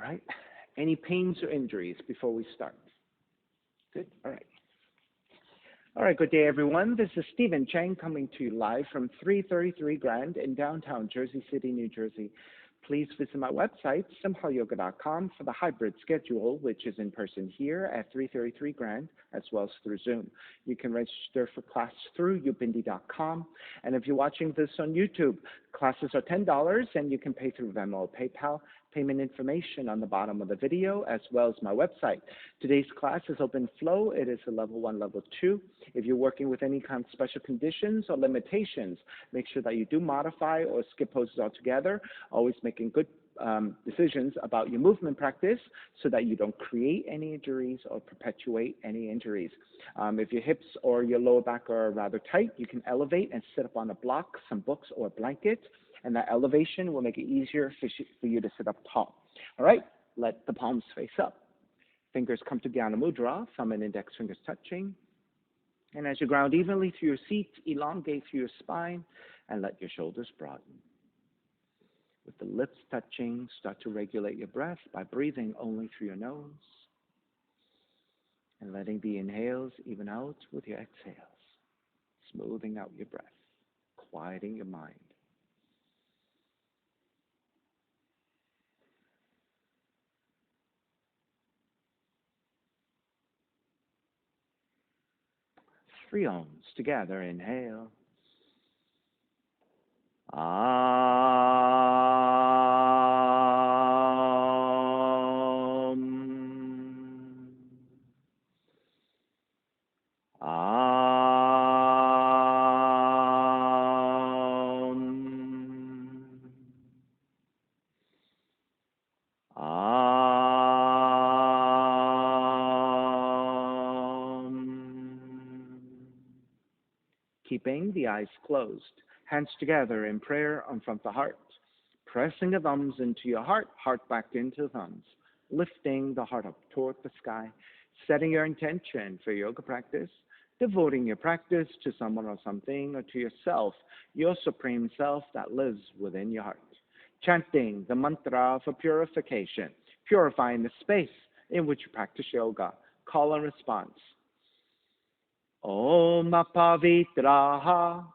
right. Any pains or injuries before we start? Good. All right. All right, good day, everyone. This is Stephen Chang coming to you live from 333 Grand in downtown Jersey City, New Jersey. Please visit my website, simhayoga.com, for the hybrid schedule, which is in person here at 333 Grand, as well as through Zoom. You can register for class through upindi.com. And if you're watching this on YouTube, classes are $10, and you can pay through Venmo or PayPal. Payment information on the bottom of the video, as well as my website. Today's class is open flow. It is a level 1, level 2. If you're working with any kind of special conditions or limitations, make sure that you do modify or skip poses altogether, always making good decisions about your movement practice so that you don't create any injuries or perpetuate any injuries. If your hips or your lower back are rather tight, you can elevate and sit up on a block, some books, or a blanket, and that elevation will make it easier for you to sit up tall. All right, let the palms face up. Fingers come to Jnana Mudra, thumb and index fingers touching. And as you ground evenly through your seat, elongate through your spine and let your shoulders broaden. With the lips touching, start to regulate your breath by breathing only through your nose and letting the inhales even out with your exhales, smoothing out your breath, quieting your mind. Three ohms together. Inhale. Keeping the eyes closed, hands together in prayer in front of the heart, pressing the thumbs into your heart, heart back into the thumbs, lifting the heart up toward the sky, setting your intention for yoga practice, devoting your practice to someone or something or to yourself, your supreme self that lives within your heart, chanting the mantra for purification, purifying the space in which you practice yoga, call and response. Om Pavitraha,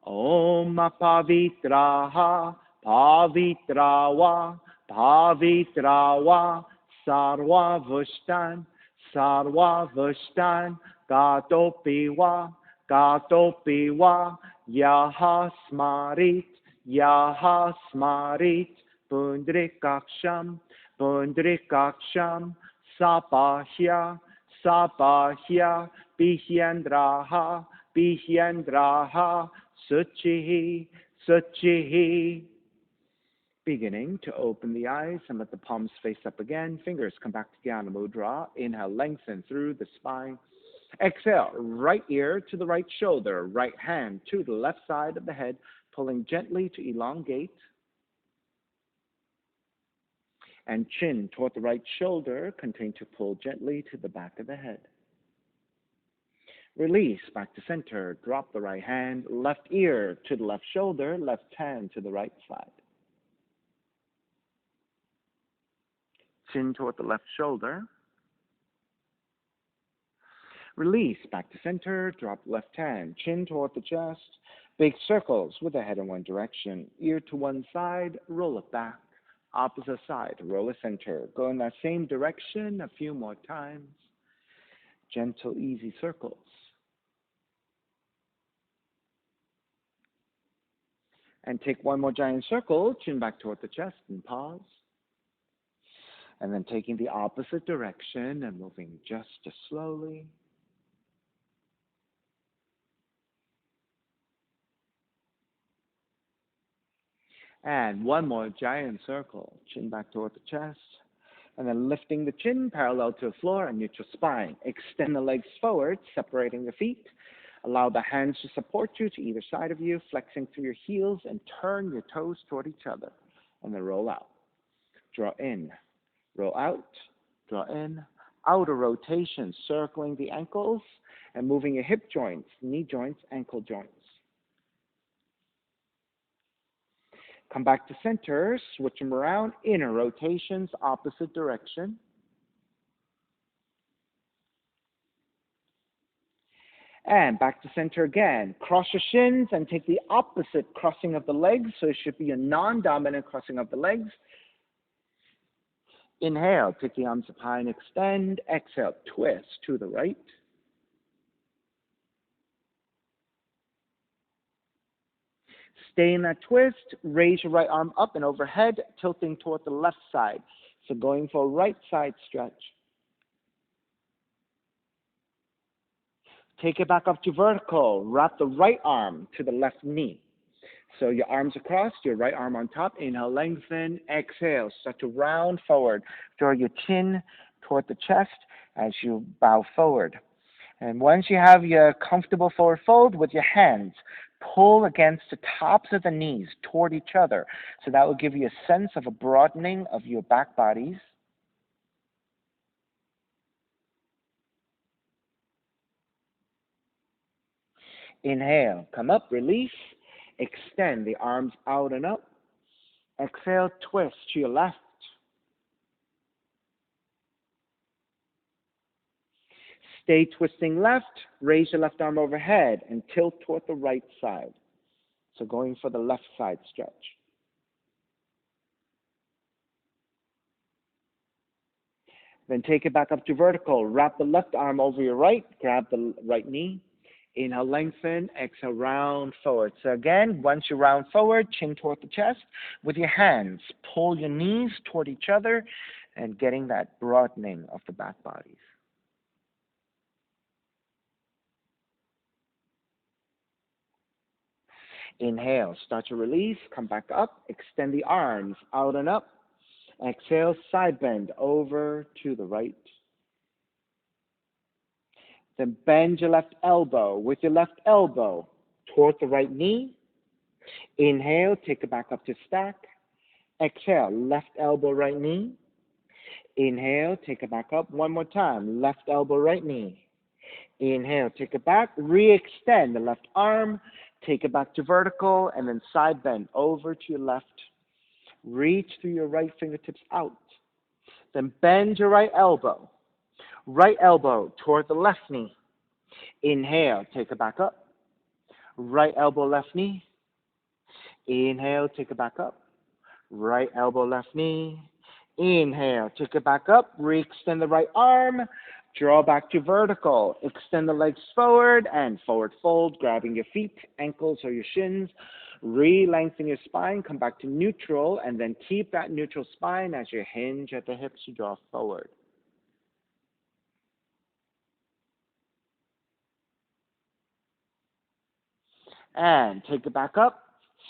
Om Pavitraha, Pavitrawa, Pavitrawa, Sarva Vushtan, Sarva Vushtan, Gatopiwa, Gatopiwa, Yaha Smarit, Yaha Smarit, Pundrikaksham, Pundrikaksham, Sapahya, Sapahya, Bihyandraha, Bihyandraha, Suchihi, Suchihi. Beginning to open the eyes and let the palms face up again. Fingers come back to Jnana Mudra. Inhale, lengthen through the spine. Exhale, right ear to the right shoulder, right hand to the left side of the head, pulling gently to elongate. And chin toward the right shoulder, continue to pull gently to the back of the head. Release back to center, drop the right hand, left ear to the left shoulder, left hand to the right side. Chin toward the left shoulder. Release back to center, drop left hand, chin toward the chest, big circles with the head in one direction, ear to one side, roll it back, opposite side, roll it center. Go in that same direction a few more times. Gentle, easy circles. And take one more giant circle, chin back toward the chest and pause. And then taking the opposite direction and moving just as slowly. And one more giant circle, chin back toward the chest. And then lifting the chin parallel to the floor and neutral spine. Extend the legs forward, separating the feet. Allow the hands to support you to either side of you, flexing through your heels, and turn your toes toward each other. And then roll out. Draw in. Roll out. Draw in. Outer rotation, circling the ankles and moving your hip joints, knee joints, ankle joints. Come back to center, switch them around, inner rotations, opposite direction. And back to center again. Cross your shins and take the opposite crossing of the legs. So it should be a non-dominant crossing of the legs. Inhale, take the arms up high and extend. Exhale, twist to the right. Stay in that twist. Raise your right arm up and overhead, tilting toward the left side. So going for a right side stretch. Take it back up to vertical. Wrap the right arm to the left knee. So your arms across, your right arm on top. Inhale, lengthen. Exhale, start to round forward. Draw your chin toward the chest as you bow forward. And once you have your comfortable forward fold with your hands, pull against the tops of the knees toward each other. So that will give you a sense of a broadening of your back bodies. Inhale, come up, release. Extend the arms out and up. Exhale, twist to your left. Stay twisting left. Raise your left arm overhead and tilt toward the right side. So going for the left side stretch. Then take it back up to vertical. Wrap the left arm over your right. Grab the right knee. Inhale, lengthen. Exhale, round forward. So again, once you round forward, chin toward the chest. With your hands, pull your knees toward each other and getting that broadening of the back bodies. Inhale, start to release. Come back up. Extend the arms out and up. Exhale, side bend over to the right. Then bend your left elbow with your left elbow toward the right knee. Inhale, take it back up to stack. Exhale, left elbow, right knee. Inhale, take it back up one more time. Left elbow, right knee. Inhale, take it back. Re-extend the left arm. Take it back to vertical and then side bend over to your left. Reach through your right fingertips out. Then bend your right elbow. Right elbow toward the left knee. Inhale, take it back up. Right elbow, left knee. Inhale, take it back up. Right elbow, left knee. Inhale, take it back up. Re-extend the right arm. Draw back to vertical. Extend the legs forward and forward fold, grabbing your feet, ankles, or your shins. Re-lengthen your spine. Come back to neutral, and then keep that neutral spine as you hinge at the hips to draw forward. And take it back up.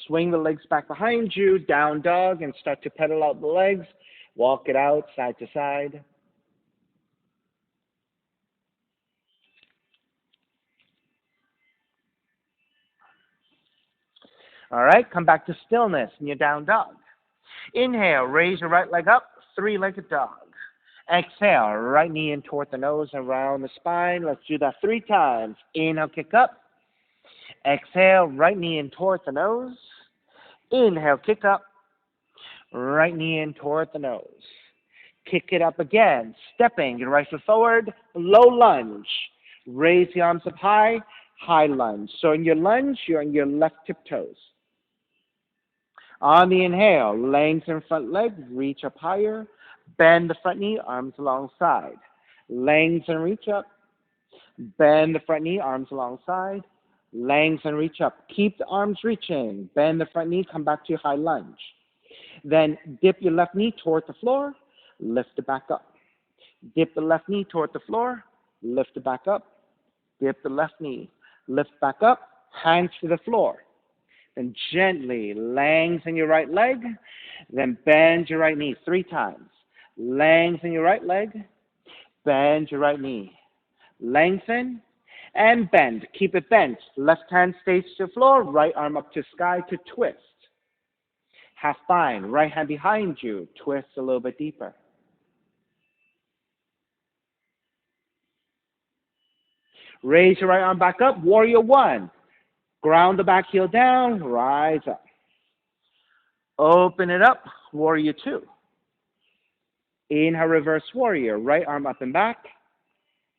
Swing the legs back behind you, down dog, and start to pedal out the legs. Walk it out side to side. All right, come back to stillness in your down dog. Inhale, raise your right leg up, three-legged dog. Exhale, right knee in toward the nose, around the spine. Let's do that 3 times. Inhale, kick up. Exhale, right knee in toward the nose. Inhale, kick up. Right knee in toward the nose. Kick it up again, stepping your right foot forward, low lunge. Raise the arms up high, high lunge. So in your lunge, you're on your left tiptoes. On the inhale, lengthen front leg, reach up higher. Bend the front knee, arms alongside. Lengthen, reach up. Bend the front knee, arms alongside. Lengthen, reach up. Keep the arms reaching. Bend the front knee, come back to your high lunge. Then dip your left knee toward the floor. Lift it back up. Dip the left knee toward the floor. Lift it back up. Dip the left knee. Lift back up. Hands to the floor. Then gently lengthen your right leg. Then bend your right knee 3 times. Lengthen your right leg. Bend your right knee. Lengthen and bend. Keep it bent. Left hand stays to the floor. Right arm up to sky to twist. Half bind. Right hand behind you. Twist a little bit deeper. Raise your right arm back up. Warrior 1. Ground the back heel down. Rise up. Open it up, warrior two. Inhale, reverse warrior, right arm up and back.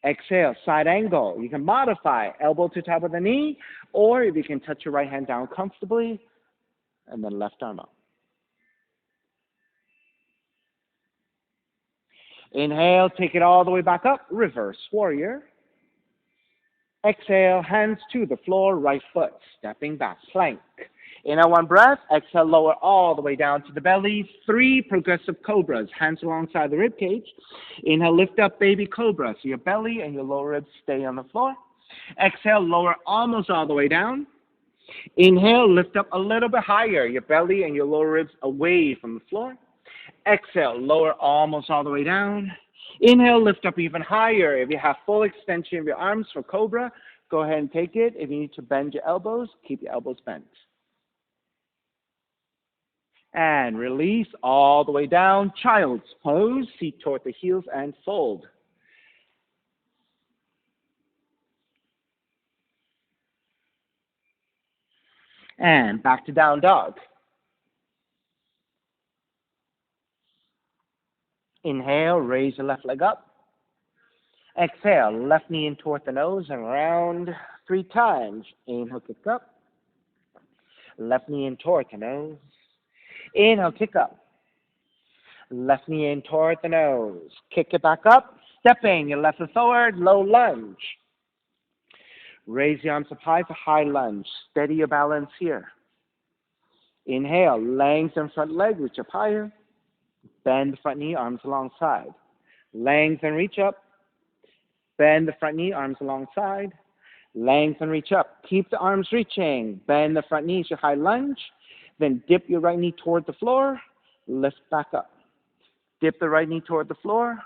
Exhale, side angle. You can modify elbow to top of the knee, or if you can touch your right hand down comfortably, and then left arm up. Inhale, take it all the way back up, reverse warrior. Exhale, hands to the floor, right foot, stepping back, plank. Inhale, one breath. Exhale, lower all the way down to the belly. 3 progressive cobras, hands alongside the rib cage. Inhale, lift up, baby cobra. So your belly and your lower ribs stay on the floor. Exhale, lower almost all the way down. Inhale, lift up a little bit higher, your belly and your lower ribs away from the floor. Exhale, lower almost all the way down. Inhale, lift up even higher. If you have full extension of your arms for cobra, go ahead and take it. If you need to bend your elbows, keep your elbows bent. And release all the way down. Child's pose. Seat toward the heels and fold. And back to down dog. Inhale, raise your left leg up. Exhale, left knee in toward the nose and around 3 times. Inhale, kick up. Left knee in toward the nose. Inhale, kick up. Left knee in toward the nose. Kick it back up. Stepping your left foot forward, low lunge. Raise the arms up high for high lunge. Steady your balance here. Inhale, lengthen front leg, reach up higher. Bend the front knee, arms alongside. Lengthen, reach up. Bend the front knee, arms alongside. Lengthen, reach up. Keep the arms reaching. Bend the front knee, your high lunge. Then dip your right knee toward the floor. Lift back up. Dip the right knee toward the floor.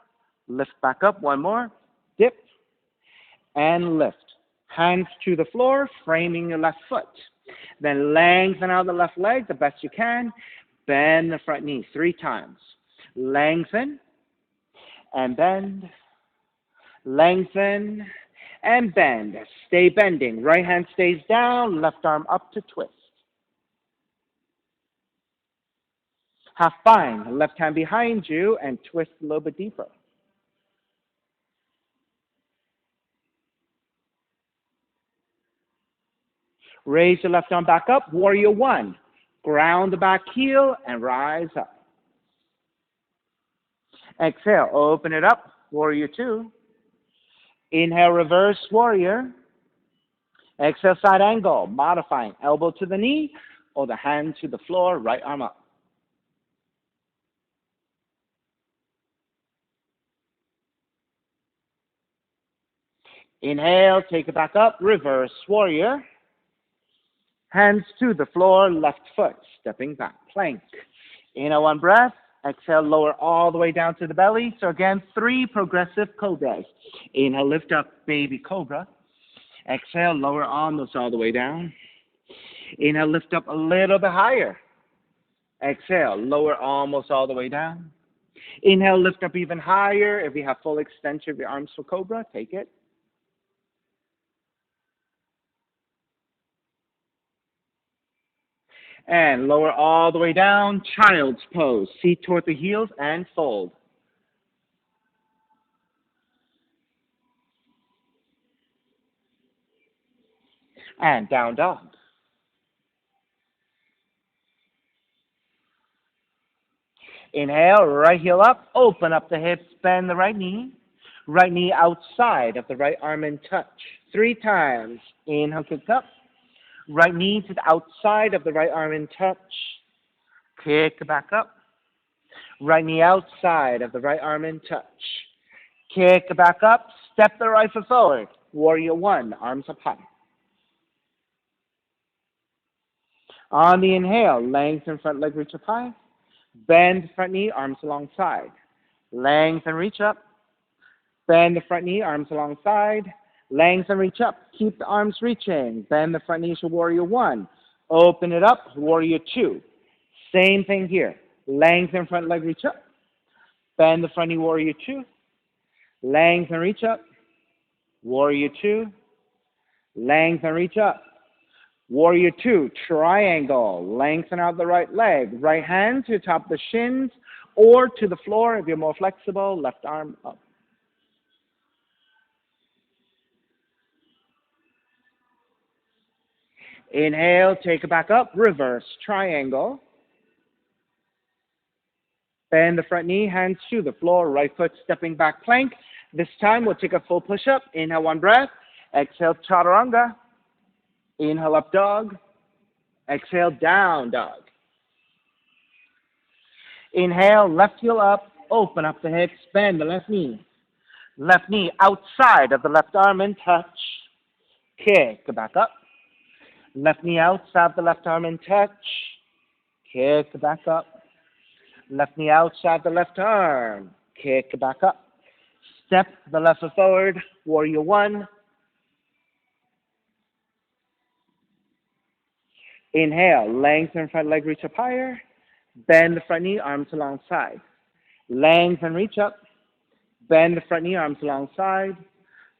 Lift back up. One more. Dip and lift. Hands to the floor, framing your left foot. Then lengthen out the left leg the best you can. Bend the front knee 3 times. Lengthen and bend. Lengthen and bend. Stay bending. Right hand stays down, left arm up to twist. Half bind, left hand behind you and twist a little bit deeper. Raise your left arm back up, warrior one. Ground the back heel and rise up. Exhale, open it up, warrior two. Inhale, reverse warrior. Exhale, side angle, modifying elbow to the knee or the hand to the floor, right arm up. Inhale, take it back up, reverse warrior. Hands to the floor, left foot, stepping back, plank. Inhale, one breath. Exhale, lower all the way down to the belly. So again, 3 progressive cobras. Inhale, lift up, baby cobra. Exhale, lower almost all the way down. Inhale, lift up a little bit higher. Exhale, lower almost all the way down. Inhale, lift up even higher. If you have full extension of your arms for cobra, take it. And lower all the way down, child's pose. Seat toward the heels and fold. And down dog. Inhale, right heel up, open up the hips, bend the right knee. Right knee outside of the right arm in touch. 3 times. Inhale, kick up. Right knee to the outside of the right arm in touch. Kick back up. Right knee outside of the right arm in touch. Kick back up. Step the right foot forward. Warrior one, arms up high. On the inhale, lengthen front leg, reach up high. Bend front knee, arms alongside. Lengthen, reach up. Bend the front knee, arms alongside. Lengthen, reach up. Keep the arms reaching. Bend the front knee to warrior one. Open it up, warrior two. Same thing here. Lengthen front leg, reach up. Bend the front knee, warrior two. Lengthen, reach up. Warrior two. Lengthen, reach up. Warrior two, triangle. Lengthen out the right leg. Right hand to the top of the shins or to the floor if you're more flexible. Left arm up. Inhale, take it back up. Reverse triangle. Bend the front knee, hands to the floor. Right foot stepping back plank. This time we'll take a full push-up. Inhale, one breath. Exhale, chaturanga. Inhale, up dog. Exhale, down dog. Inhale, left heel up. Open up the hips. Bend the left knee. Left knee outside of the left arm and touch. Kick back up. Left knee outside the left arm and touch. Kick back up. Left knee outside the left arm. Kick back up. Step the left foot forward. Warrior one. Inhale, lengthen front leg, reach up higher. Bend the front knee, arms alongside. Lengthen, reach up. Bend the front knee, arms alongside.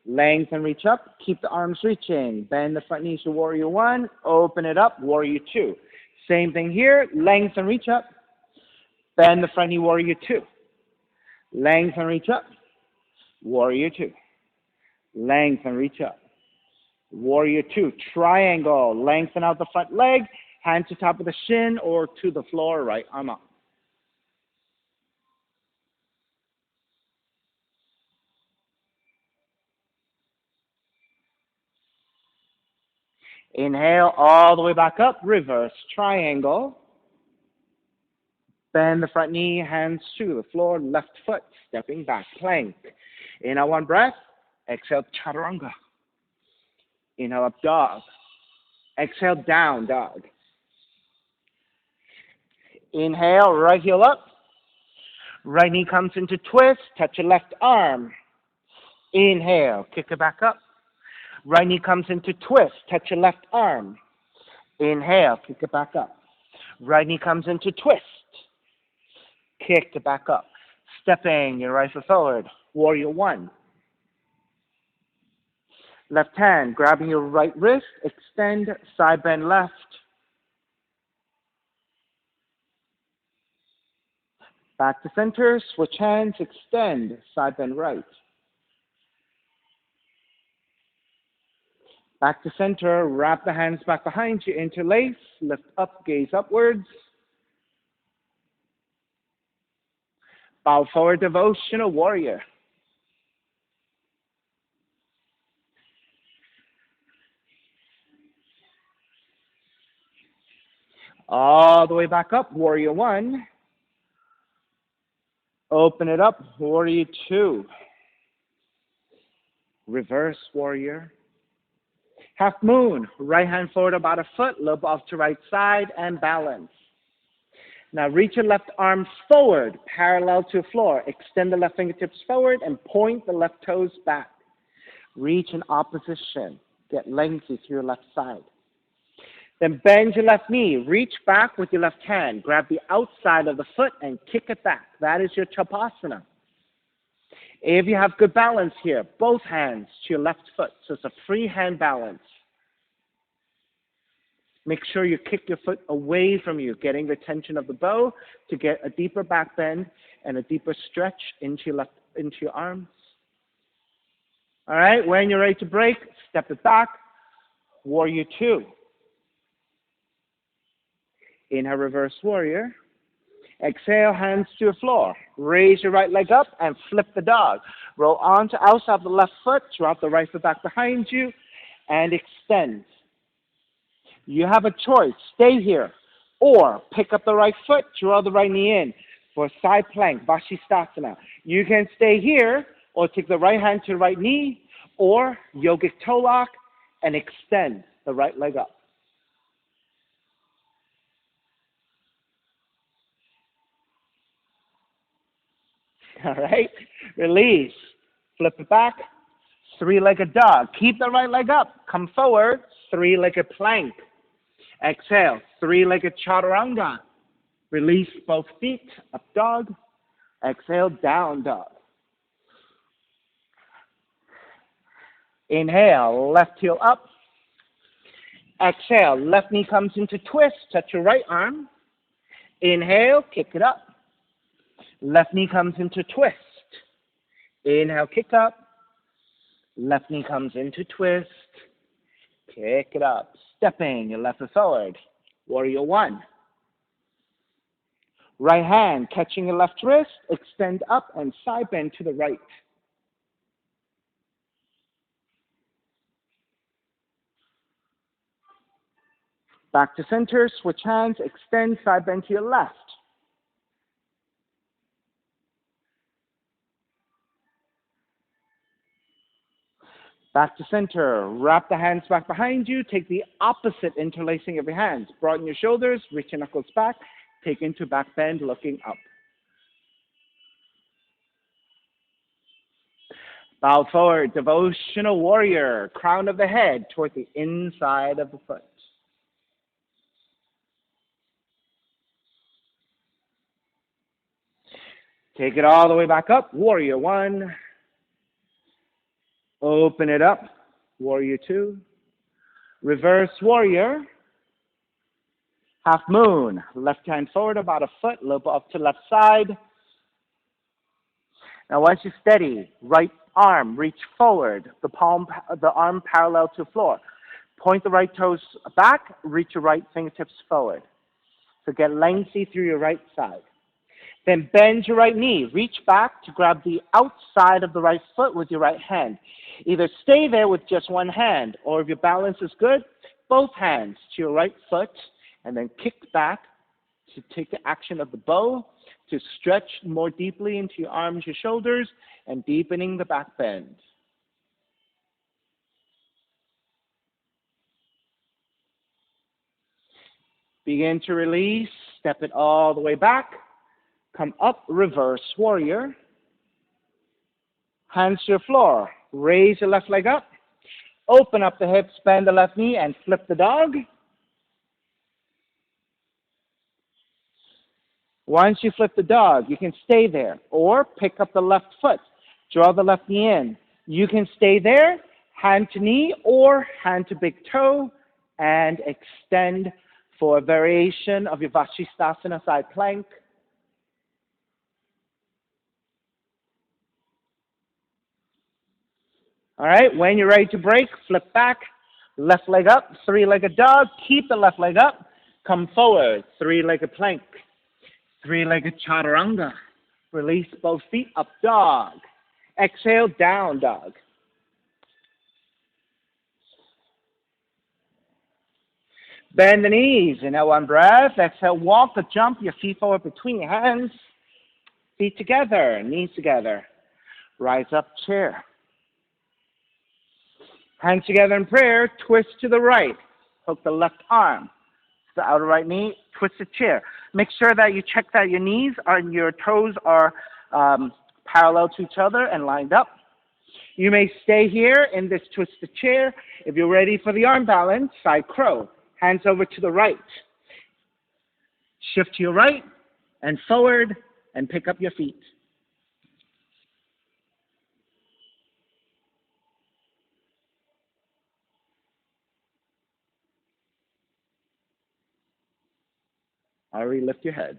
Lengthen, reach up. Keep the arms reaching. Bend the front knee to warrior one. Open it up, warrior two. Same thing here. Lengthen, reach up. Bend the front knee, warrior two. Lengthen, reach up. Warrior two. Lengthen, reach up. Warrior two. Triangle. Lengthen out the front leg. Hand to top of the shin or to the floor. Right arm up. Inhale all the way back up. Reverse triangle. Bend the front knee, hands to the floor, left foot, stepping back, plank. Inhale, one breath. Exhale, chaturanga. Inhale, up dog. Exhale, down dog. Inhale, right heel up. Right knee comes into twist. Touch your left arm. Inhale, kick it back up. Right knee comes into twist. Touch your left arm. Inhale, kick it back up. Right knee comes into twist. Kick it back up. Stepping your right foot forward. Warrior one. Left hand, grabbing your right wrist. Extend, side bend left. Back to center, switch hands, extend, side bend right. Back to center, wrap the hands back behind you, interlace, lift up, gaze upwards. Bow forward, devotional warrior. All the way back up, warrior one. Open it up, warrior two. Reverse warrior. Half moon, right hand forward about a foot, lobe off to right side, and balance. Now reach your left arm forward, parallel to the floor. Extend the left fingertips forward and point the left toes back. Reach in opposition. Get lengthy to your left side. Then bend your left knee. Reach back with your left hand. Grab the outside of the foot and kick it back. That is your Chapasana. If you have good balance here, both hands to your left foot. So it's a free hand balance. Make sure you kick your foot away from you, getting the tension of the bow to get a deeper back bend and a deeper stretch into your arms. All right, when you're ready to break, step it back. Warrior two. Inhale, reverse warrior. Exhale, hands to the floor. Raise your right leg up and flip the dog. Roll on to outside of the left foot. Drop the right foot back behind you and extend. You have a choice. Stay here or pick up the right foot. Draw the right knee in for side plank, Vashisthasana. You can stay here or take the right hand to the right knee or yogic toe lock and extend the right leg up. All right, release, flip it back, three-legged dog. Keep the right leg up, come forward, three-legged plank. Exhale, three-legged chaturanga. Release both feet, up dog. Exhale, down dog. Inhale, left heel up. Exhale, left knee comes into twist, touch your right arm. Inhale, kick it up. Left knee comes into twist. Inhale, kick up. Left knee comes into twist. Kick it up. Stepping your left foot forward. Warrior one. Right hand catching your left wrist. Extend up and side bend to the right. Back to center. Switch hands. Extend, side bend to your left. Back to center. Wrap the hands back behind you. Take the opposite interlacing of your hands. Broaden your shoulders. Reach your knuckles back. Take into back bend, looking up. Bow forward. Devotional warrior. Crown of the head toward the inside of the foot. Take it all the way back up. Warrior one. Open it up. Warrior two. Reverse warrior. Half moon. Left hand forward about a foot. Lobe up to left side. Now once you're steady, right arm reach forward. The arm parallel to floor. Point the right toes back. Reach your right fingertips forward. So get lengthy through your right side. Then bend your right knee. Reach back to grab the outside of the right foot with your right hand. Either stay there with just one hand, or if your balance is good, both hands to your right foot, and then kick back to take the action of the bow to stretch more deeply into your arms, your shoulders, and deepening the back bend. Begin to release. Step it all the way back. Come up, reverse warrior. Hands to your floor. Raise your left leg up. Open up the hips, bend the left knee, and flip the dog. Once you flip the dog, you can stay there, or pick up the left foot. Draw the left knee in. You can stay there, hand to knee, or hand to big toe, and extend for a variation of your Vashisthasana side plank. All right, when you're ready to break, flip back, left leg up, three-legged dog. Keep the left leg up. Come forward, three-legged plank, three-legged chaturanga. Release both feet, up dog. Exhale, down dog. Bend the knees. Inhale, one breath. Exhale, walk or jump your feet forward between your hands. Feet together, knees together. Rise up, chair. Hands together in prayer, twist to the right. Hook the left arm to the outer right knee, twist the chair. Make sure that you check that your knees and your toes are parallel to each other and lined up. You may stay here in this twisted chair. If you're ready for the arm balance, side crow. Hands over to the right. Shift to your right and forward and pick up your feet. Ari, lift your head.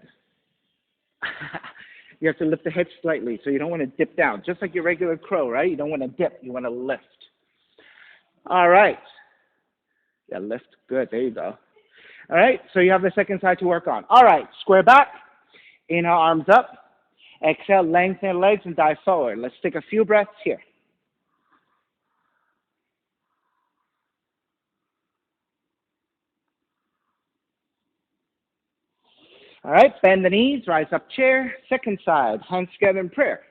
You have to lift the head slightly, so you don't want to dip down. Just like your regular crow, right? You don't want to dip. You want to lift. All right. Yeah, lift. Good. There you go. All right. So you have the second side to work on. All right. Square back. Inhale, arms up. Exhale, lengthen your legs and dive forward. Let's take a few breaths here. All right, bend the knees, rise up chair. Second side, hands together in prayer.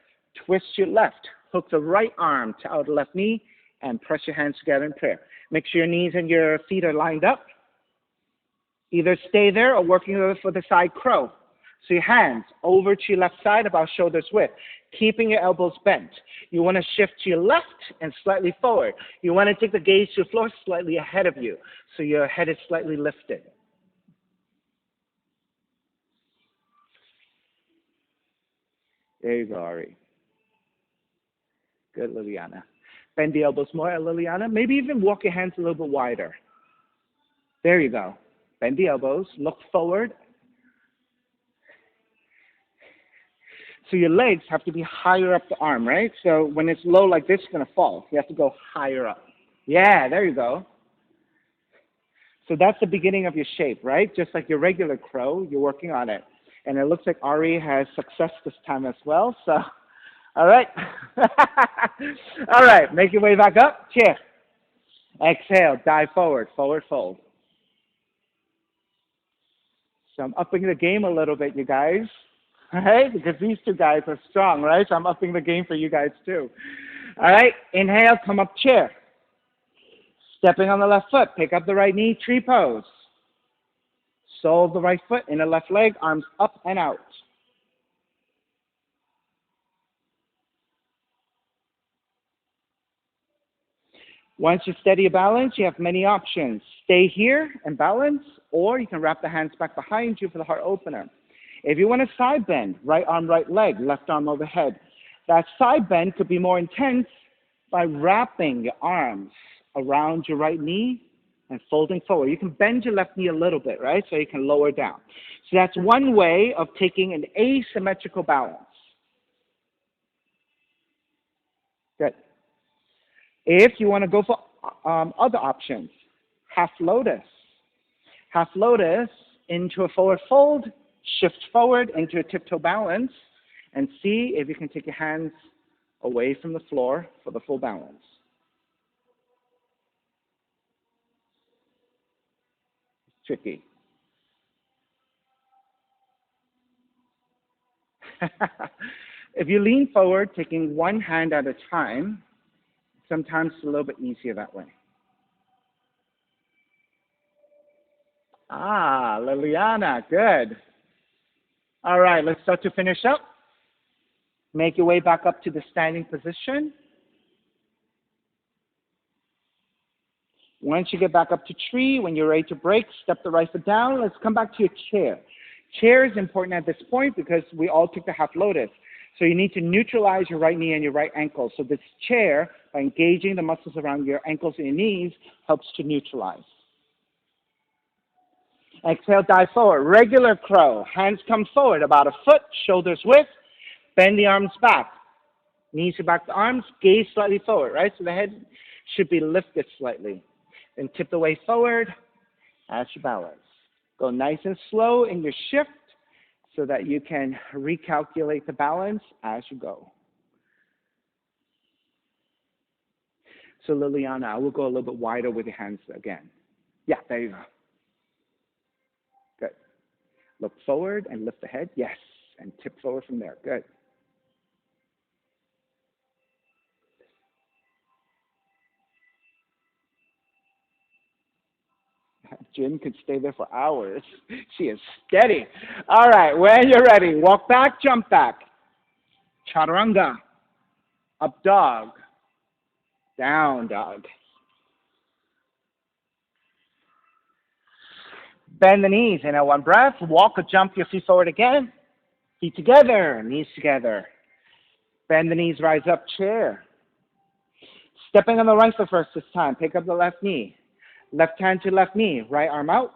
Twist your left, hook the right arm to outer left knee, and press your hands together in prayer. Make sure your knees and your feet are lined up. Either stay there or working for the side crow. So your hands over to your left side about shoulders width, keeping your elbows bent. You want to shift to your left and slightly forward. You want to take the gaze to the floor slightly ahead of you, so your head is slightly lifted. There you go, Ari. Good, Liliana. Bend the elbows more, Liliana. Maybe even walk your hands a little bit wider. There you go. Bend the elbows, look forward. So your legs have to be higher up the arm, right? So when it's low like this, it's going to fall. You have to go higher up. Yeah, there you go. So that's the beginning of your shape, right? Just like your regular crow, you're working on it. And it looks like Ari has success this time as well. So, all right. All right, make your way back up. Chair. Exhale, dive forward, forward fold. So I'm upping the game a little bit, you guys. All right, because these two guys are strong, right? So I'm upping the game for you guys too. All right, inhale, come up chair. Stepping on the left foot, pick up the right knee, tree pose. Sole of the right foot in the left leg, arms up and out. Once you steady your balance, you have many options. Stay here and balance, or you can wrap the hands back behind you for the heart opener. If you want a side bend, right arm, right leg, left arm overhead. That side bend could be more intense by wrapping your arms around your right knee and folding forward. You can bend your left knee a little bit, right? So you can lower down. So that's one way of taking an asymmetrical balance. Good. If you want to go for other options, half lotus. Half lotus into a forward fold, shift forward into a tiptoe balance, and see if you can take your hands away from the floor for the full balance. It's tricky. If you lean forward, taking one hand at a time, sometimes it's a little bit easier that way. Ah, Liliana, good. All right, let's start to finish up. Make your way back up to the standing position. Once you get back up to tree, when you're ready to break, step the right foot down. Let's come back to your chair. Chair is important at this point because we all took the half lotus. So you need to neutralize your right knee and your right ankle. So this chair, by engaging the muscles around your ankles and your knees, helps to neutralize. Exhale, dive forward. Regular crow. Hands come forward about a foot, shoulders width. Bend the arms back. Knees are back to arms. Gaze slightly forward, right? So the head should be lifted slightly. Then tip the way forward as you balance. Go nice and slow in your shift so that you can recalculate the balance as you go. So Liliana, I will go a little bit wider with your hands again. Yeah, there you go. Good. Look forward and lift the head. Yes. And tip forward from there. Good. Jim could stay there for hours. She is steady. All right, when you're ready, walk back, jump back. Chaturanga. Up dog. Down dog. Bend the knees. In a one breath, walk or jump your feet forward again. Feet together, knees together. Bend the knees, rise up, chair. Stepping on the right foot first this time. Pick up the left knee. Left hand to left knee, right arm out.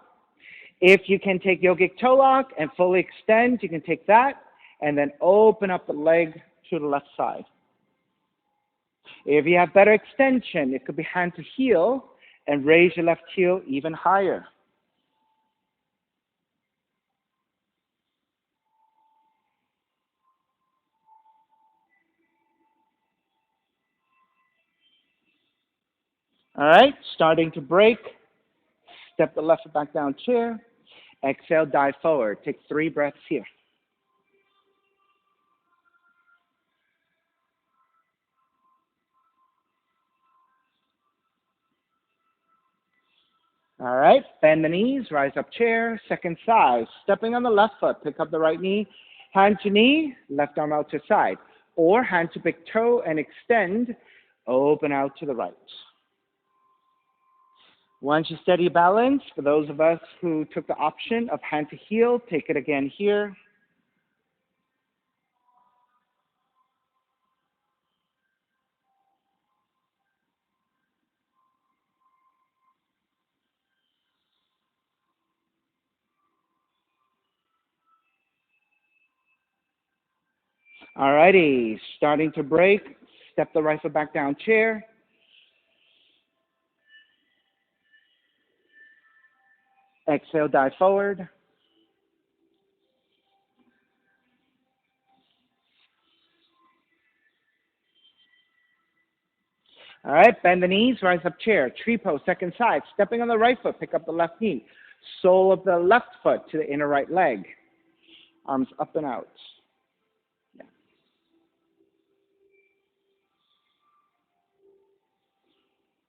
If you can take yogic toe lock and fully extend, you can take that and then open up the leg to the left side. If you have better extension, it could be hand to heel and raise your left heel even higher. All right, starting to break. Step the left foot back down, chair. Exhale, dive forward. Take 3 breaths here. All right, bend the knees, rise up chair, second side. Stepping on the left foot, pick up the right knee, hand to knee, left arm out to side. Or hand to big toe and extend, open out to the right. Once you steady balance, for those of us who took the option of hand to heel, take it again here. All righty, starting to break. Step the right foot back down, chair. Exhale, dive forward. All right, bend the knees, rise up chair, tree pose, second side. Stepping on the right foot, pick up the left knee. Sole of the left foot to the inner right leg. Arms up and out. Yeah.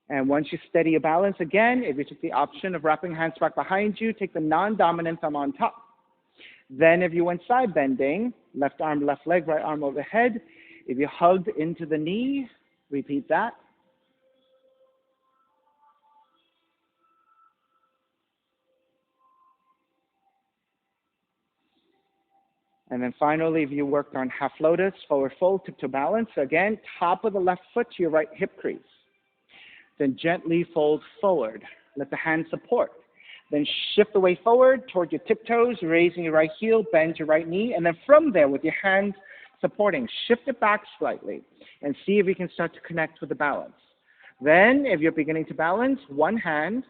And once you steady your balance again, if you took the option of wrapping hands back behind you, take the non-dominant thumb on top. Then if you went side bending, left arm, left leg, right arm overhead. If you hugged into the knee, repeat that. And then finally, if you worked on half lotus, forward fold, tip to balance, again, top of the left foot to your right hip crease. Then gently fold forward. Let the hands support. Then shift the weight forward toward your tiptoes, raising your right heel, bend your right knee, and then from there, with your hands supporting, shift it back slightly and see if you can start to connect with the balance. Then, if you're beginning to balance, one hand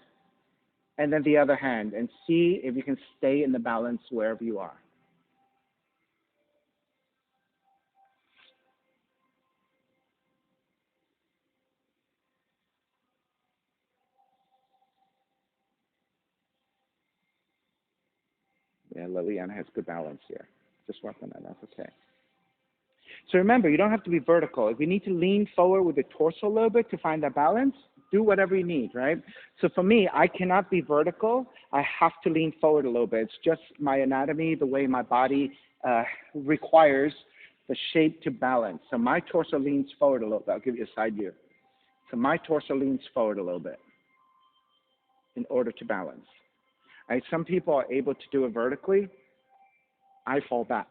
and then the other hand, and see if you can stay in the balance wherever you are. Yeah, Liliana has good balance here. Just working on that. That's okay. So remember, you don't have to be vertical. If you need to lean forward with the torso a little bit to find that balance, do whatever you need, right? So for me, I cannot be vertical. I have to lean forward a little bit. It's just my anatomy, the way my body requires the shape to balance. So my torso leans forward a little bit. I'll give you a side view. So my torso leans forward a little bit in order to balance. Right? Some people are able to do it vertically. I fall back.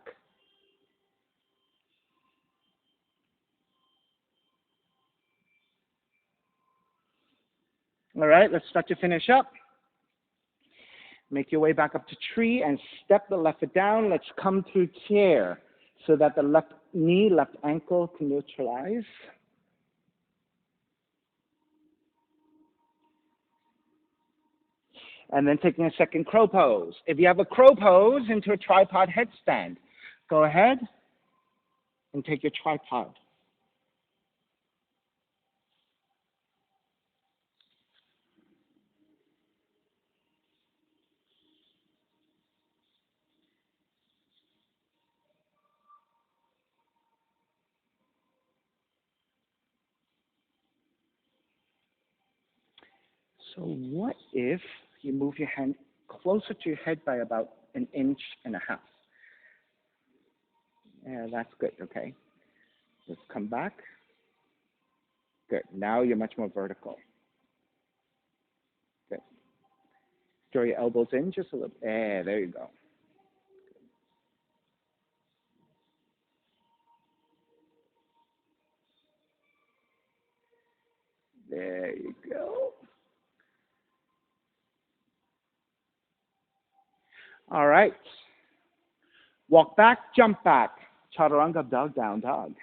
All right, let's start to finish up. Make your way back up to tree and step the left foot down. Let's come to chair so that the left knee, left ankle can neutralize. And then taking a second crow pose. If you have a crow pose into a tripod headstand, go ahead and take your tripod. So what if you move your hand closer to your head by about 1.5 inches? Yeah, that's good, okay. Let's come back. Good. Now you're much more vertical. Good. Draw your elbows in just a little. Yeah, there you go. There you go. All right. Walk back, jump back. Chaturanga, dog, down, dog.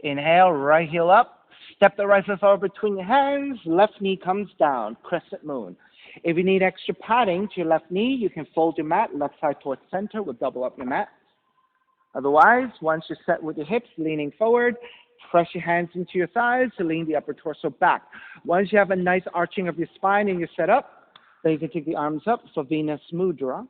Inhale, right heel up. Step the right foot forward between your hands. Left knee comes down, crescent moon. If you need extra padding to your left knee, you can fold your mat left side towards center. We'll double up your mat. Otherwise, once you're set with your hips leaning forward, press your hands into your thighs to lean the upper torso back. Once you have a nice arching of your spine and you're set up, then you can take the arms up for Venus Mudra.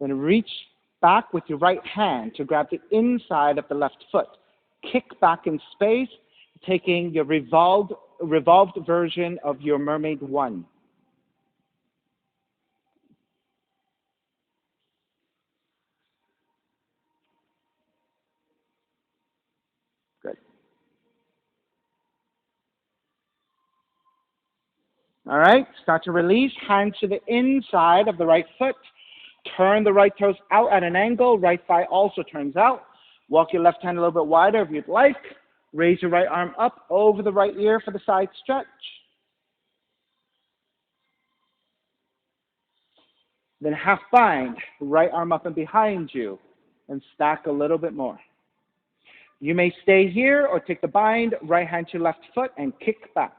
Then reach back with your right hand to grab the inside of the left foot. Kick back in space, taking your revolved version of your mermaid one. Good. All right, start to release. Hands to the inside of the right foot. Turn the right toes out at an angle. Right thigh also turns out. Walk your left hand a little bit wider if you'd like. Raise your right arm up over the right ear for the side stretch. Then half bind, right arm up and behind you, and stack a little bit more. You may stay here or take the bind, right hand to left foot, and kick back.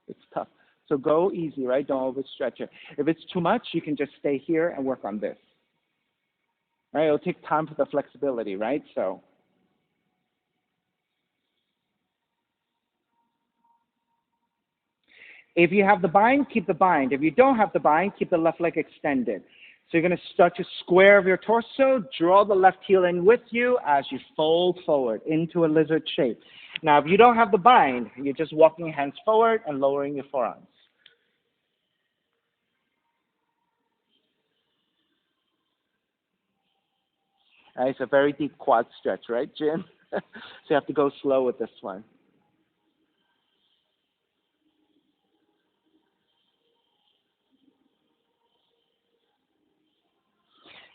It's tough. So go easy, right? Don't overstretch it. If it's too much, you can just stay here and work on this. Right? It'll take time for the flexibility, right? So if you have the bind, keep the bind. If you don't have the bind, keep the left leg extended. So you're going to start to square of your torso, draw the left heel in with you as you fold forward into a lizard shape. Now, if you don't have the bind, you're just walking your hands forward and lowering your forearms. It's a very deep quad stretch, right, Jim? So you have to go slow with this one.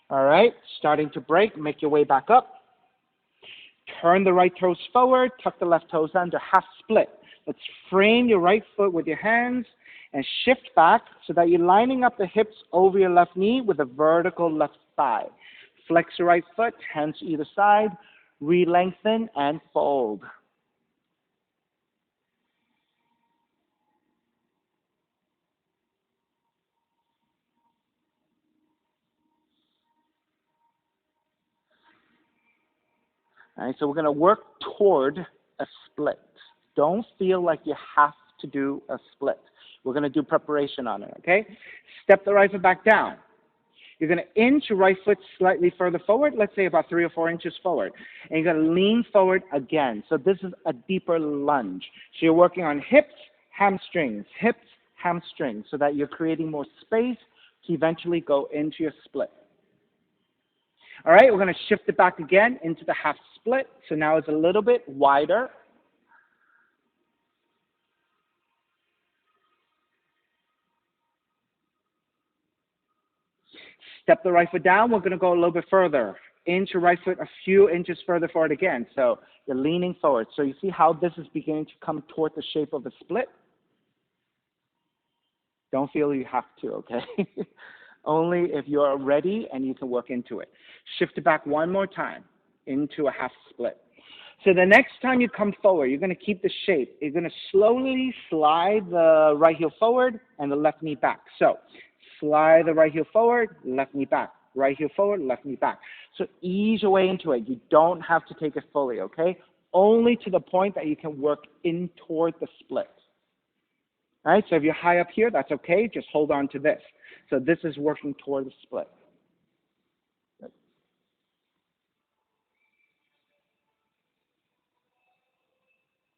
All right, starting to break, make your way back up. Turn the right toes forward, tuck the left toes under, half split. Let's frame your right foot with your hands and shift back so that you're lining up the hips over your left knee with a vertical left thigh. Flex your right foot, hands to either side, re-lengthen and fold. All right, so we're going to work toward a split. Don't feel like you have to do a split. We're going to do preparation on it, okay? Step the right foot back down. You're going to inch your right foot slightly further forward, let's say about 3 or 4 inches forward. And you're going to lean forward again. So this is a deeper lunge. So you're working on hips, hamstrings, so that you're creating more space to eventually go into your split. All right, we're going to shift it back again into the half split. So now it's a little bit wider. Step the right foot down. We're going to go a little bit further. Inch your right foot a few inches further forward again. So you're leaning forward. So you see how this is beginning to come toward the shape of a split? Don't feel you have to, okay? Only if you're ready and you can work into it. Shift it back one more time into a half split. So the next time you come forward, you're going to keep the shape. You're going to slowly slide the right heel forward and the left knee back. So slide the right heel forward, left knee back. Right heel forward, left knee back. So ease your way into it. You don't have to take it fully, okay? Only to the point that you can work in toward the split. All right, so if you're high up here, that's okay. Just hold on to this. So this is working toward the split.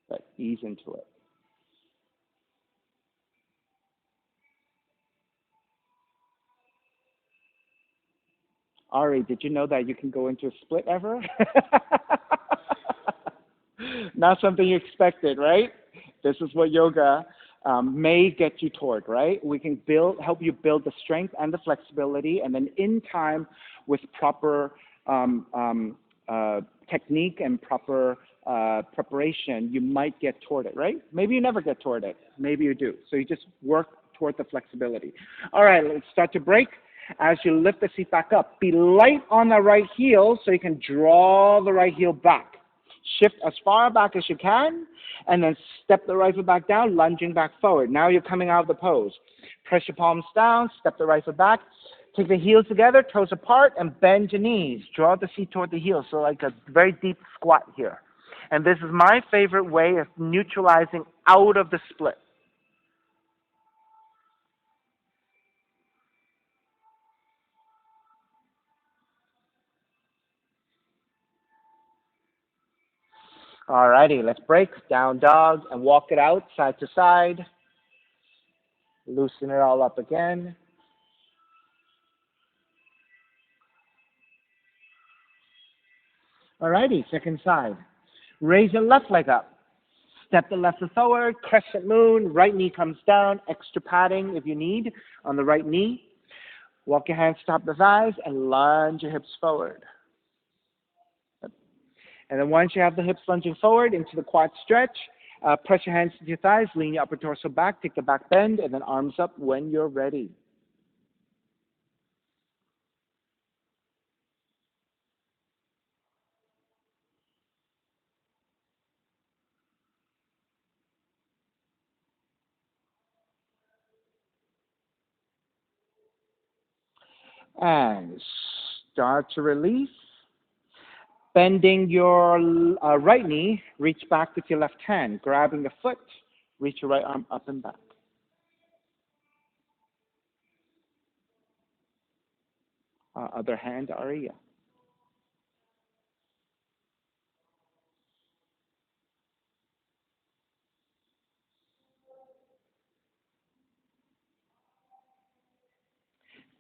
But ease into it. Ari, did you know that you can go into a split ever? Not something you expected, right? This is what yoga may get you toward, right? We can help you build the strength and the flexibility, and then in time, with proper technique and proper preparation, you might get toward it, right? Maybe you never get toward it. Maybe you do. So you just work toward the flexibility. All right, let's start to break. As you lift the seat back up, be light on the right heel so you can draw the right heel back. Shift as far back as you can, and then step the right foot back down, lunging back forward. Now you're coming out of the pose. Press your palms down, step the right foot back. Take the heels together, toes apart, and bend your knees. Draw the seat toward the heels, so like a very deep squat here. And this is my favorite way of neutralizing out of the split. Alrighty, let's break. Down dog and walk it out side to side. Loosen it all up again. Alrighty, second side. Raise your left leg up. Step the left foot forward, crescent moon, right knee comes down, extra padding if you need on the right knee. Walk your hands top the thighs and lunge your hips forward. And then once you have the hips lunging forward into the quad stretch, press your hands to your thighs, lean your upper torso back, take the back bend, and then arms up when you're ready. And start to release. Bending your right knee, reach back with your left hand. Grabbing the foot, reach your right arm up and back. Other hand, Aria.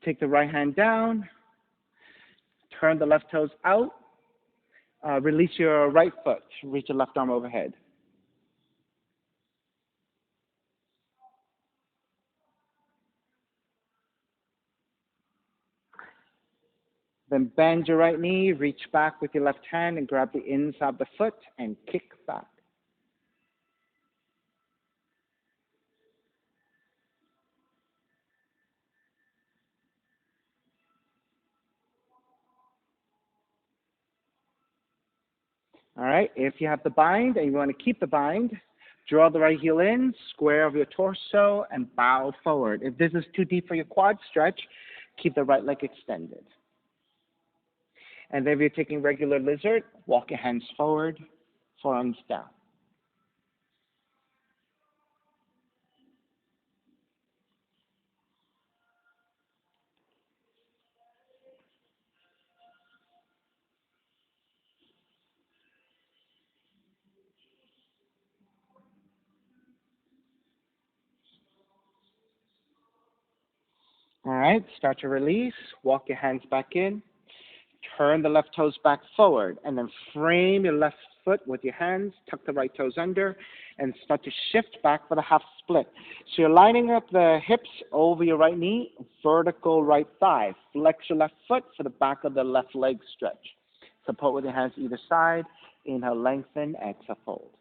Take the right hand down, turn the left toes out, release your right foot, reach your left arm overhead. Then bend your right knee, reach back with your left hand and grab the inside of the foot and kick back. All right, if you have the bind and you want to keep the bind, draw the right heel in, square over your torso, and bow forward. If this is too deep for your quad stretch, keep the right leg extended. And then if you're taking regular lizard, walk your hands forward, forearms down. All right, start to release, walk your hands back in, turn the left toes back forward, and then frame your left foot with your hands, tuck the right toes under, and start to shift back for the half split. So you're lining up the hips over your right knee, vertical right thigh. Flex your left foot for the back of the left leg stretch. Support with your hands either side. Inhale, lengthen, exhale, fold.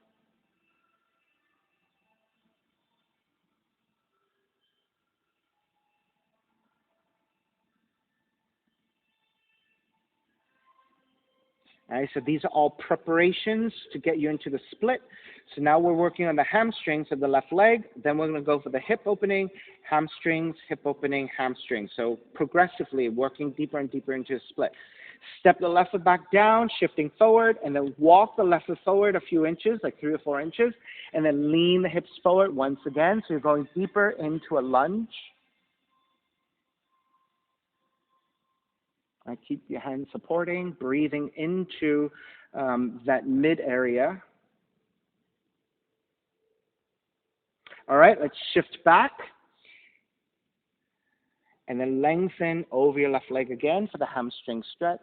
All right, so these are all preparations to get you into the split. So now we're working on the hamstrings of the left leg. Then we're going to go for the hip opening, hamstrings, hip opening, hamstrings. So progressively working deeper and deeper into the split. Step the left foot back down, shifting forward, and then walk the left foot forward a few inches, like 3 or 4 inches, and then lean the hips forward once again. So you're going deeper into a lunge. Keep your hands supporting, breathing into that mid area. All right, let's shift back. And then lengthen over your left leg again for the hamstring stretch.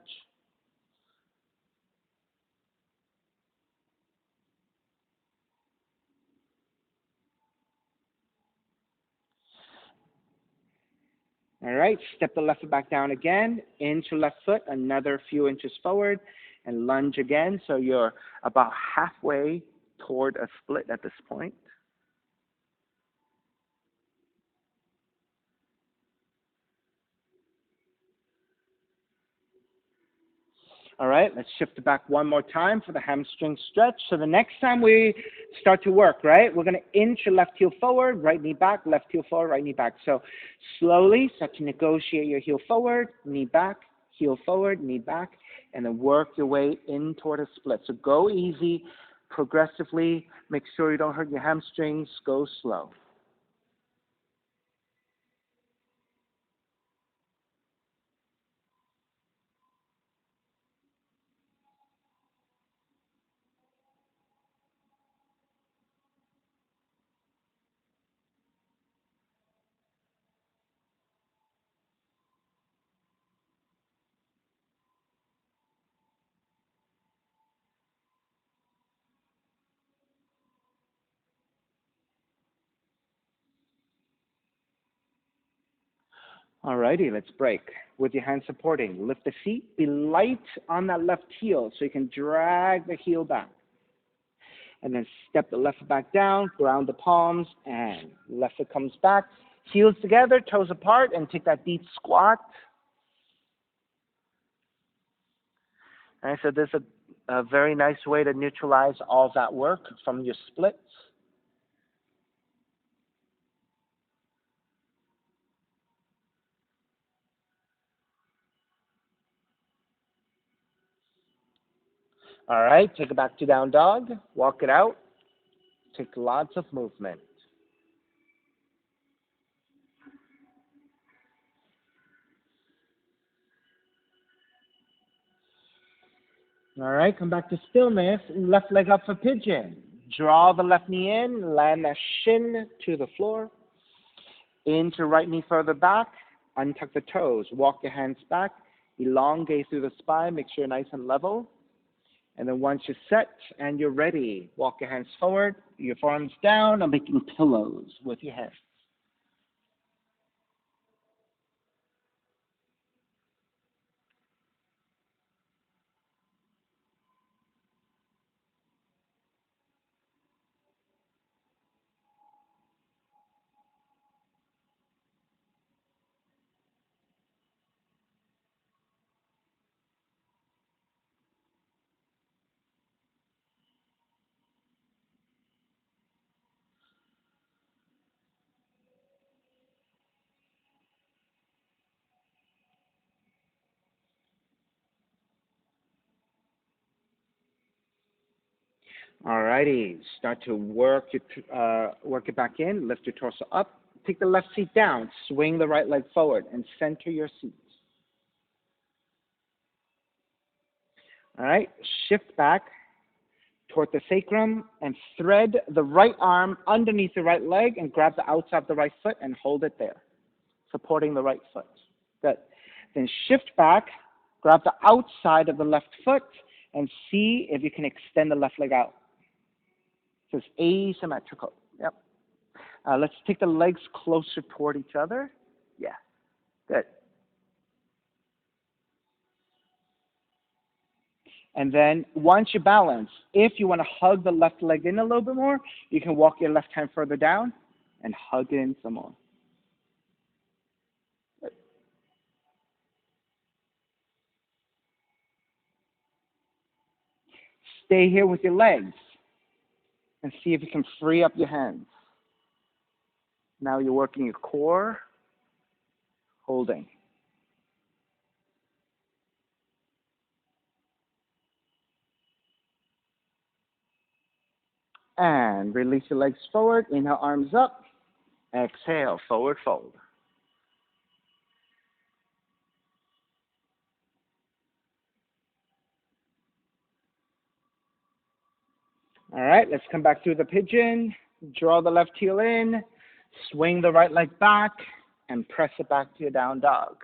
All right, step the left foot back down again, into left foot, another few inches forward, and lunge again. So you're about halfway toward a split at this point. All right, let's shift it back one more time for the hamstring stretch. So the next time we start to work, right, we're going to inch your left heel forward, right knee back, left heel forward, right knee back. So slowly start to negotiate your heel forward, knee back, heel forward, knee back, and then work your way in toward a split. So go easy, progressively. Make sure you don't hurt your hamstrings. Go slow. Alrighty, let's break. With your hands supporting, lift the feet, be light on that left heel so you can drag the heel back. And then step the left foot back down, ground the palms, and left foot comes back. Heels together, toes apart, and take that deep squat. And so this is a very nice way to neutralize all that work from your splits. All right, take it back to down dog. Walk it out. Take lots of movement. All right, come back to stillness. Left leg up for pigeon. Draw the left knee in, land that shin to the floor. Into right knee further back. Untuck the toes. Walk your hands back. Elongate through the spine. Make sure you're nice and level. And then once you're set and you're ready, walk your hands forward, your forearms down, and making pillows with your hands. Alrighty, start to work it back in. Lift your torso up. Take the left seat down. Swing the right leg forward and center your seat. All right, shift back toward the sacrum and thread the right arm underneath the right leg and grab the outside of the right foot and hold it there, supporting the right foot. Good. Then shift back, grab the outside of the left foot and see if you can extend the left leg out. So it's asymmetrical. Yep. Let's take the legs closer toward each other. Yeah. Good. And then once you balance, if you want to hug the left leg in a little bit more, you can walk your left hand further down and hug it in some more. Good. Stay here with your legs and see if you can free up your hands. Now you're working your core, holding. And release your legs forward. Inhale, arms up. Exhale, forward fold. All right, let's come back to the pigeon. Draw the left heel in. Swing the right leg back and press it back to your down dog.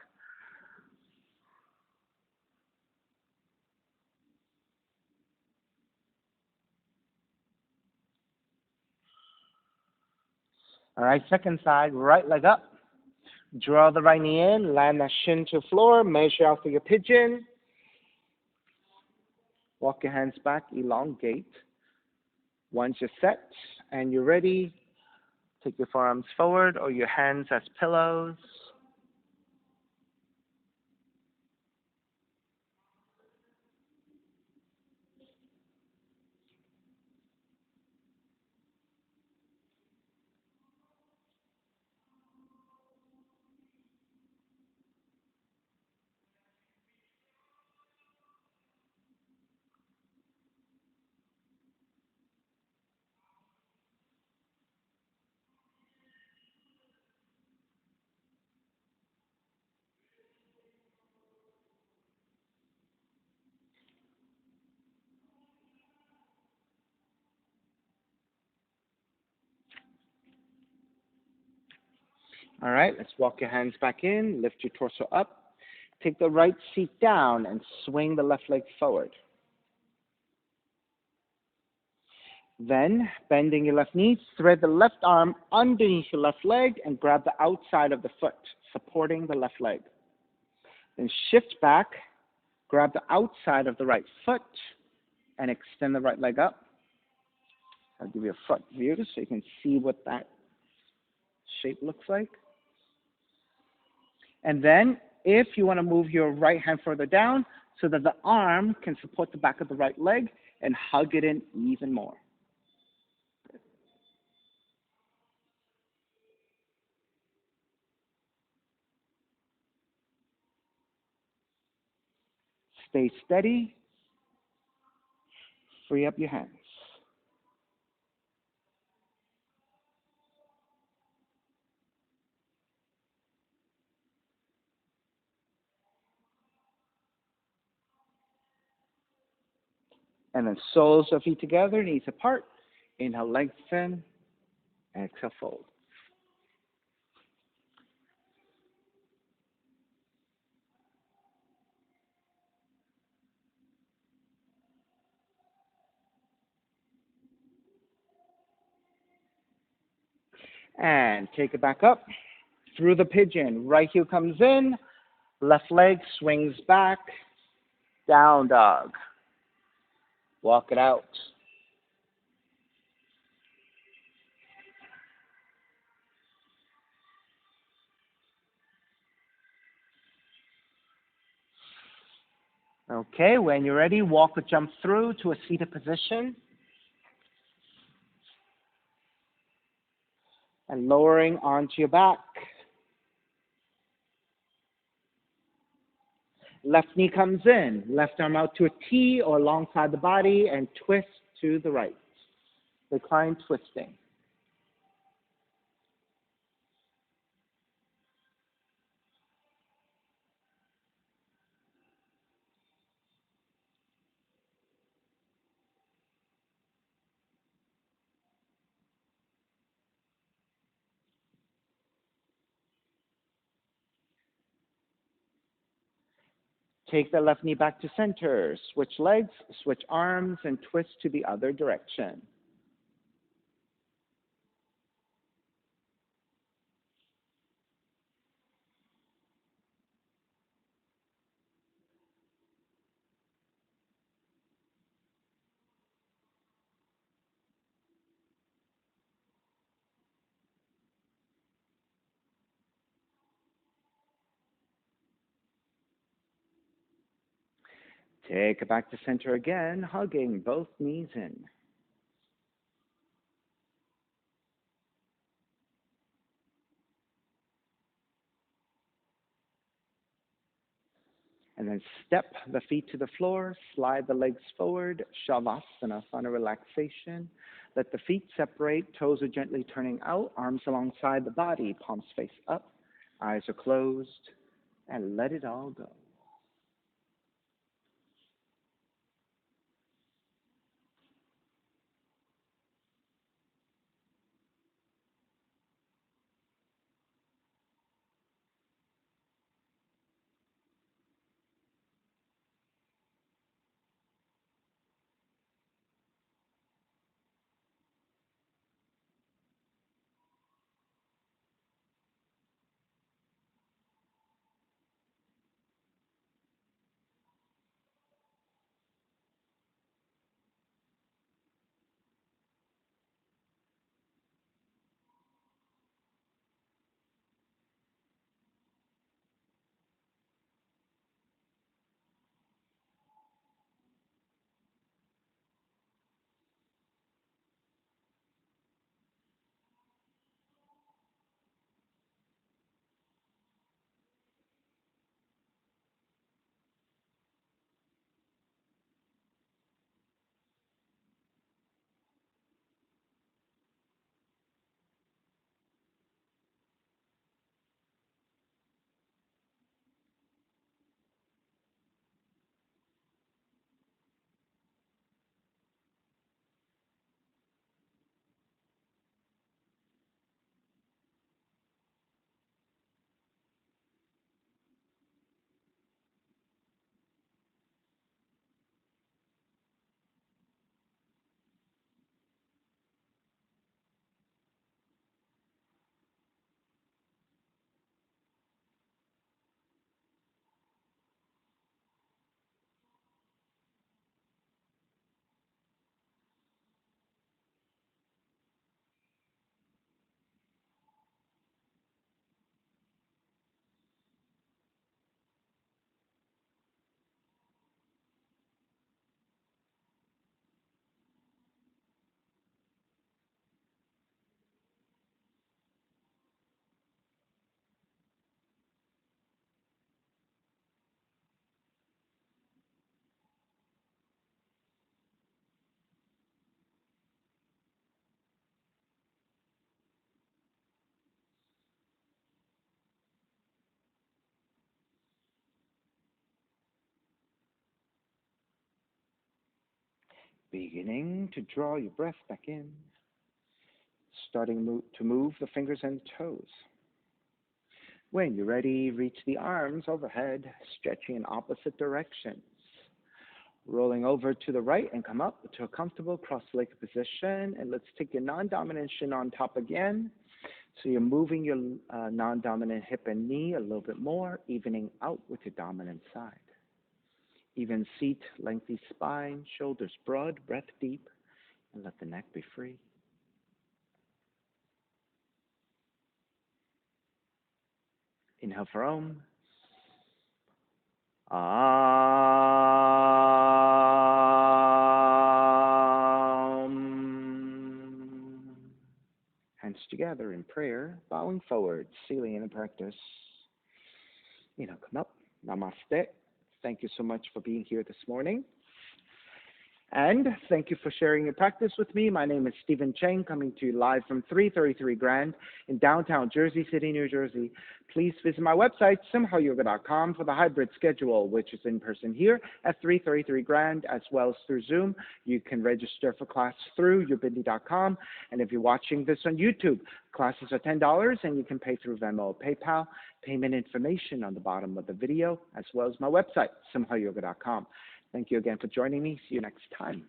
All right, second side, right leg up. Draw the right knee in, land that shin to the floor, measure out for your pigeon. Walk your hands back, elongate. Once you're set and you're ready, take your forearms forward or your hands as pillows. All right, let's walk your hands back in, lift your torso up. Take the right seat down and swing the left leg forward. Then, bending your left knee, thread the left arm underneath your left leg and grab the outside of the foot, supporting the left leg. Then shift back, grab the outside of the right foot, and extend the right leg up. I'll give you a front view so you can see what that shape looks like. And then, if you want to move your right hand further down so that the arm can support the back of the right leg and hug it in even more. Stay steady. Free up your hands. And then soles of feet together, knees apart. Inhale, lengthen. Exhale, fold. And take it back up. Through the pigeon. Right heel comes in. Left leg swings back. Down dog. Walk it out. Okay, when you're ready, walk or jump through to a seated position. And lowering onto your back. Left knee comes in. Left arm out to a T or alongside the body and twist to the right. Recline twisting. Take the left knee back to center. Switch legs, switch arms, and twist to the other direction. Take it back to center again, hugging both knees in. And then step the feet to the floor, slide the legs forward, Shavasana, final relaxation. Let the feet separate, toes are gently turning out, arms alongside the body, palms face up, eyes are closed, and let it all go. Beginning to draw your breath back in, starting to move the fingers and toes. When you're ready, reach the arms overhead, stretching in opposite directions. Rolling over to the right and come up to a comfortable cross-legged position. And let's take your non-dominant shin on top again. So you're moving your non-dominant hip and knee a little bit more, evening out with your dominant side. Even seat, lengthy spine, shoulders broad, breath deep, and let the neck be free. Inhale for Om. Hands together in prayer, bowing forward, sealing in the practice. Come up. Namaste. Thank you so much for being here this morning. And thank you for sharing your practice with me. My name is Stephen Cheng, coming to you live from 333 Grand in downtown Jersey City, New Jersey. Please visit my website, simhayoga.com, for the hybrid schedule, which is in person here at 333 Grand, as well as through Zoom. You can register for class through youbindi.com. And if you're watching this on YouTube, classes are $10, and you can pay through Venmo or PayPal. Payment information on the bottom of the video, as well as my website, simhayoga.com. Thank you again for joining me. See you next time.